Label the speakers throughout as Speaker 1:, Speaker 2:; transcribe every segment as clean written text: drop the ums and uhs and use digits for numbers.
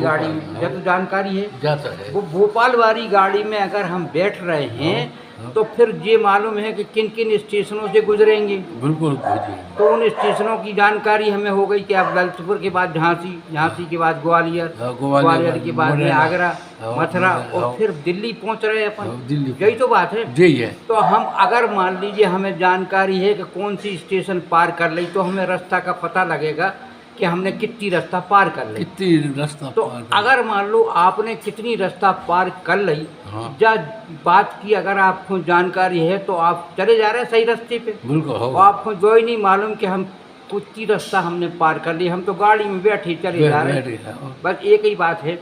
Speaker 1: गाड़ी में या तो जानकारी है
Speaker 2: जाता है।
Speaker 1: वो भोपाल वाली गाड़ी में अगर हम बैठ रहे हैं तो फिर ये मालूम है कि किन किन स्टेशनों से गुजरेंगे।
Speaker 2: बिल्कुल खोजिए।
Speaker 1: तो उन स्टेशनों की जानकारी हमें हो गई कि अब ललितपुर के बाद झांसी, झांसी के बाद ग्वालियर, ग्वालियर के बाद में आगरा, मथुरा और फिर दिल्ली पहुंच रहे हैं अपन।
Speaker 2: दिल्ली
Speaker 1: यही तो बात है।
Speaker 2: यही है।
Speaker 1: तो हम अगर मान लीजिए हमें जानकारी है कि कौन सी स्टेशन पार कर ली तो हमें रास्ता का पता लगेगा कि हमने कितनी रास्ता पार कर ली।
Speaker 2: कितनी रास्ता
Speaker 1: तो
Speaker 2: पार कर
Speaker 1: अगर मान लो आपने कितनी रास्ता पार कर ली, या बात की अगर आपको जानकारी है तो आप चले जा रहे हैं सही रास्ते पे।
Speaker 2: बिल्कुल
Speaker 1: और आपको जो ही नहीं मालूम कि हम कितनी रास्ता हमने पार कर ली, हम तो गाड़ी में बैठे चले जा रहे हैं, बस एक ही बात है।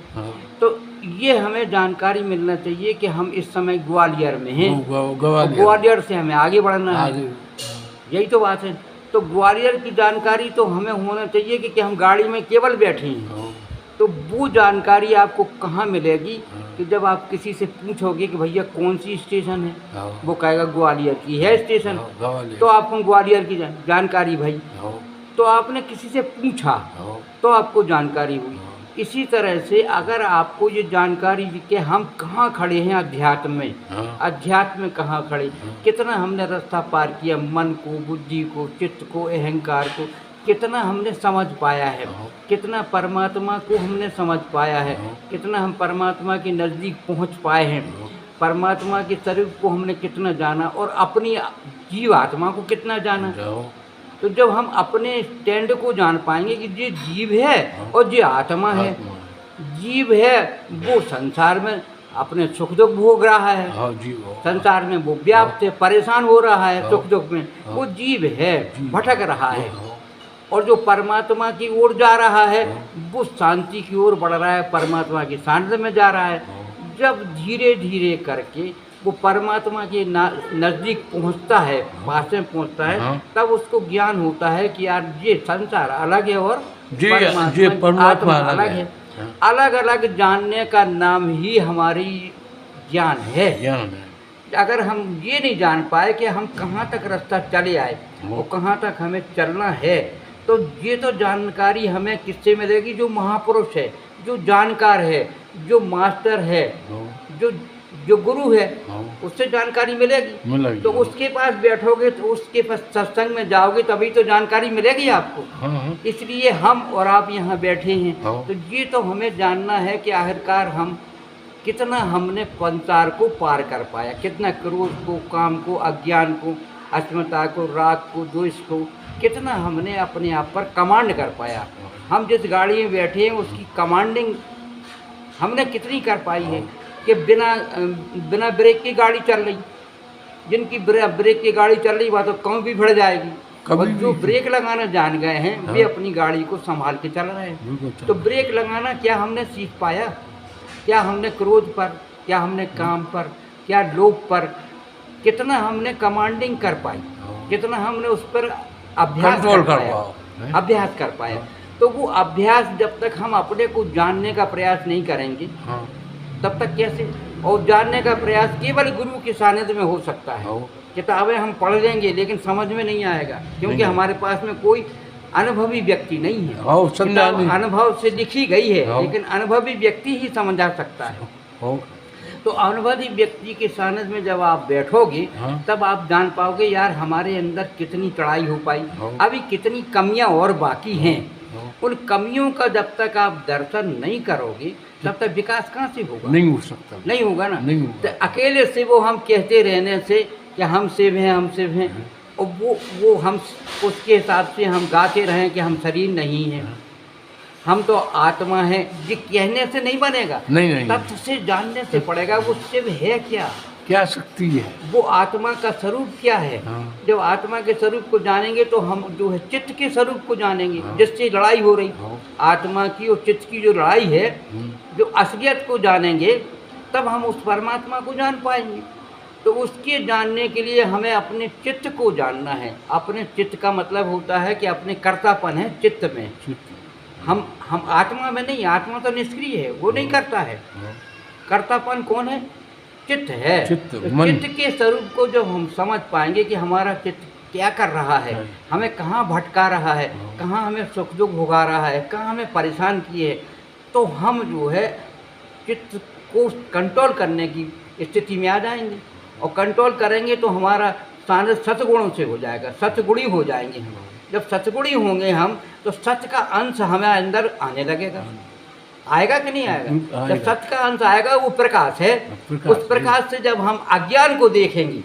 Speaker 1: तो ये हमें जानकारी मिलना चाहिए कि हम इस समय ग्वालियर में हैं, ग्वालियर से हमें आगे बढ़ना है। यही तो बात है। तो ग्वालियर की जानकारी तो हमें होना चाहिए कि हम गाड़ी में केवल बैठे हैं। तो वो जानकारी आपको कहाँ मिलेगी कि जब आप किसी से पूछोगे कि भैया कौन सी स्टेशन है, वो कहेगा ग्वालियर की है स्टेशन, तो आपको ग्वालियर की जानकारी भाई। तो आपने किसी से पूछा तो आपको जानकारी हुई। इसी तरह से अगर आपको ये जानकारी कि हम कहाँ खड़े हैं अध्यात्म में, अध्यात्म में कहाँ खड़े, कितना हमने रास्ता पार किया, मन को, बुद्धि को, चित्त को, अहंकार को कितना हमने समझ पाया है, कितना परमात्मा को हमने समझ पाया है, कितना हम परमात्मा के नज़दीक पहुँच पाए हैं, परमात्मा के स्वरूप को हमने कितना जाना और अपनी जीव आत्मा को कितना जाना। तो जब हम अपने स्टैंड को जान पाएंगे कि ये जीव है और ये आत्मा है, जीव है वो संसार में अपने सुख दुख भोग रहा है, संसार में वो व्याप्त है, परेशान हो रहा है सुख दुख में, वो जीव है, भटक रहा है। और जो परमात्मा की ओर जा रहा है वो शांति की ओर बढ़ रहा है, परमात्मा के सानिध्य में जा रहा है। जब धीरे धीरे करके वो परमात्मा के नज़दीक पहुंचता है, पास में पहुंचता है, तब उसको ज्ञान होता है कि यार ये संसार अलग है और परमात्मा अलग है। अलग अलग जानने का नाम ही हमारी ज्ञान है। अगर हम ये नहीं जान पाए कि हम कहाँ तक रास्ता चले आए और कहाँ तक हमें चलना है, तो ये तो जानकारी हमें किससे मिलेगी? जो महापुरुष है, जो जानकार है, जो मास्टर है, जो गुरु है, उससे जानकारी मिलेगी। तो उसके पास बैठोगे तो उसके पास सत्संग में जाओगे तभी तो जानकारी मिलेगी आपको। इसलिए हम और आप यहाँ बैठे हैं, तो ये तो हमें जानना है कि आखिरकार हम कितना हमने संसार को पार कर पाया, कितना क्रोध को, काम को, अज्ञान को, अस्मिता को, राग को, द्वेष को, कितना हमने अपने आप पर कमांड कर पाया। हम जिस गाड़ी में बैठे हैं उसकी कमांडिंग हमने कितनी कर पाई है कि बिना ब्रेक की गाड़ी चल रही, जिनकी ब्रेक की गाड़ी चल रही वह तो कहीं भी भिड़ जाएगी, और जो ब्रेक लगाना जान गए हैं वे अपनी गाड़ी को संभाल के चल रहे हैं। तो ब्रेक लगाना क्या हमने सीख पाया? क्या हमने क्रोध पर, क्या हमने काम पर, क्या लोभ पर कितना हमने कमांडिंग कर पाई, कितना हमने उस पर अभ्यास कर पाया। तो वो अभ्यास जब तक हम अपने को जानने का प्रयास नहीं करेंगे तब तक कैसे? और जानने का प्रयास केवल गुरु के सानिध्य में हो सकता है। किताबें हम पढ़ लेंगे लेकिन समझ में नहीं आएगा, क्योंकि हमारे पास में कोई अनुभवी व्यक्ति नहीं है। अनुभव से लिखी गई है लेकिन अनुभवी व्यक्ति ही समझा सकता है। तो अनुभवी व्यक्ति के सानिध्य में जब आप बैठोगे तब आप जान पाओगे यार हमारे अंदर कितनी चढ़ाई हो पाई, अभी कितनी कमियां और बाकी हैं। उन कमियों का जब तक आप दर्शन नहीं करोगे तब तक विकास कहाँ से होगा? नहीं हो सकता, नहीं होगा ना। तो अकेले से वो हम कहते रहने से कि हम शिव हैं, हम शिव हैं, और वो हम उसके हिसाब से हम गाते रहें कि हम शरीर नहीं हैं, हम तो आत्मा है, ये कहने से नहीं बनेगा। नहीं। तत्व से जानने से पड़ेगा वो शिव है क्या शक्ति है, वो आत्मा का स्वरूप क्या है। जब आत्मा के स्वरूप को जानेंगे तो हम जो है चित्त के स्वरूप को जानेंगे, जिससे लड़ाई हो रही आत्मा की और चित्त की जो लड़ाई है, जो असलियत को जानेंगे तब हम उस परमात्मा को जान पाएंगे। तो उसके जानने के लिए हमें अपने चित्त को जानना है। अपने चित्त का मतलब होता है कि अपने कर्तापन है चित्त में। हम आत्मा में नहीं, आत्मा तो निष्क्रिय है, वो नहीं करता है। कर्तापन कौन है? चित्त है। चित्त के स्वरूप को जब हम समझ पाएंगे कि हमारा चित्त क्या कर रहा है, हमें कहाँ भटका रहा है, कहाँ हमें सुख दुख भोगा रहा है, कहाँ हमें परेशान किए, तो हम जो है चित्त को कंट्रोल करने की स्थिति में आ जाएंगे, और कंट्रोल करेंगे तो हमारा सारे सतगुणों से हो जाएगा, सतगुणी हो जाएंगे हम। जब सतगुणी होंगे हम तो सच का अंश हमारे अंदर आने लगेगा, आएगा कि नहीं आएगा? जब सच का अंश आएगा, वो प्रकाश है, उस प्रकाश से जब हम अज्ञान को देखेंगे,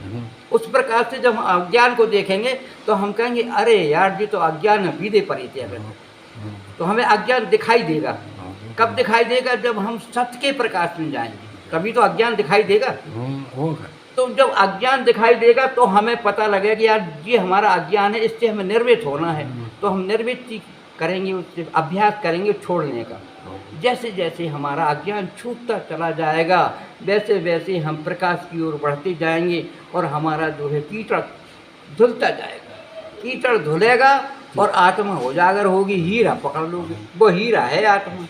Speaker 1: उस प्रकाश से जब हम अज्ञान को देखेंगे तो हम कहेंगे अरे यार जी तो अज्ञान बीदे पड़े थे अगर, तो हमें अज्ञान दिखाई देगा। कब दिखाई देगा? जब हम सत्य के प्रकाश में जाएंगे, कभी तो अज्ञान दिखाई देगा। तो जब अज्ञान दिखाई देगा तो हमें पता लगेगा कि यार ये हमारा अज्ञान है, इससे हमें निर्वृत होना है, तो हम निर्वृत्ति करेंगे, उससे अभ्यास करेंगे छोड़ने का। जैसे जैसे हमारा अज्ञान छूटता चला जाएगा वैसे वैसे हम प्रकाश की ओर बढ़ते जाएंगे, और हमारा जो है कीचड़ धुलता जाएगा, कीचड़ धुलेगा और आत्मा उजागर होगी। हीरा पकड़ लोगे, वो हीरा है आत्मा।